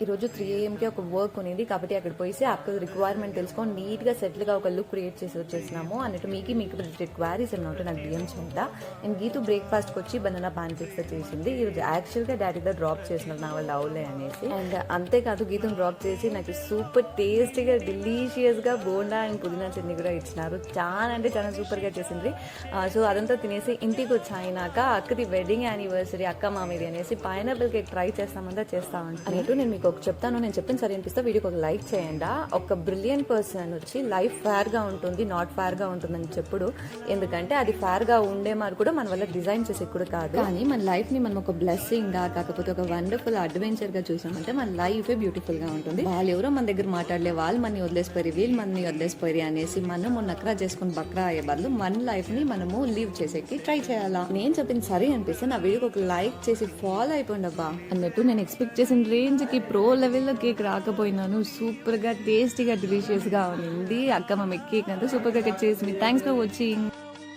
ఈరోజు 3 AM ఒక work ఉన్నింది కాబట్టి అక్కడ పోయి అక్కడ రిక్వైర్మెంట్ తెలుసుకొని నీట్గా సెటిల్గా ఒక లుక్ క్రియేట్ చేసి వచ్చేసినాము అన్నట్టు మీకు రిలేటెడ్ క్వారీస్ అన్నట్టు నాకు డిఎం చేయండి. అండ్ గీతు బ్రేక్ఫాస్ట్కి వచ్చి బనానా పాన్ కేక్స్ చేసింది. ఈరోజు యాక్చువల్గా డాడీతో డ్రాప్ చేసినారు నా వాళ్ళు అవులే అనేసి. అండ్ అంతేకాదు గీతును డ్రాప్ చేసి నాకు సూపర్ టేస్టీగా డెలీషియస్గా బోండా అండ్ పుదీనా చట్నీ కూడా ఇచ్చినారు. చాలా అంటే చాలా సూపర్గా చేసింది. సో అదంతా తినేసి ఇంటికి వచ్చాయినాక అక్కది వెడ్డింగ్ యానివర్సరీ అక్క మామిది అనేసి పైనాపిల్ కేక్ ట్రై చేస్తామంటే చేస్తామంటే అన్నట్టు నేను మీకు ఒక చెప్తాను. నేను చెప్పిన సరే అనిపిస్తే వీడియోకి ఒక లైక్ చేయండి. ఒక బ్రిలియంట్ పర్సన్ వచ్చి లైఫ్ ఫేర్గా ఉంటుంది, నాట్ ఫేర్గా ఉంటుందని చెప్పుడు. ఎందుకంటే అది ఫేర్గా ఉండే మరి కూడా మన వల్ల డిజైన్ చేసే కూడా కాదు, కానీ మన లైఫ్ని మనం ఒక బ్లెస్సింగ్గా కాకపోతే ఒక వండర్ఫుల్ అడ్వెంచర్గా చూసామంటే మన లైఫే బ్యూటిఫుల్గా ఉంటుంది. వాళ్ళు ఎవరో మన దగ్గర మాట్లాడలే, వాళ్ళు మనని వదిలేసిపోయి వీళ్ళు మనని వదిలేసిపోయి అనేసి మనం నక్రా చేసుకుని బక్రా అయ్యే బదులు మన లైఫ్ని మనము లీవ్ చేసేకి ట్రై చేయాలా. నేను చెప్పింది సరే అనిపిస్తే నా వీడియోకి ఒక లైక్ చేసి ఫాలో అయిపోండి అబ్బా అన్నట్టు. నేను ఎక్స్పెక్ట్ చేసిన రేంజ్కి ప్రో లెవెల్లో కేక్ రాకపోయినాను. సూపర్గా టేస్టీగా డెలిషియస్గా ఉంది అక్క మమ్మీ కేక్ అంతా సూపర్గా కట్ చేసింది. Thanks for watching.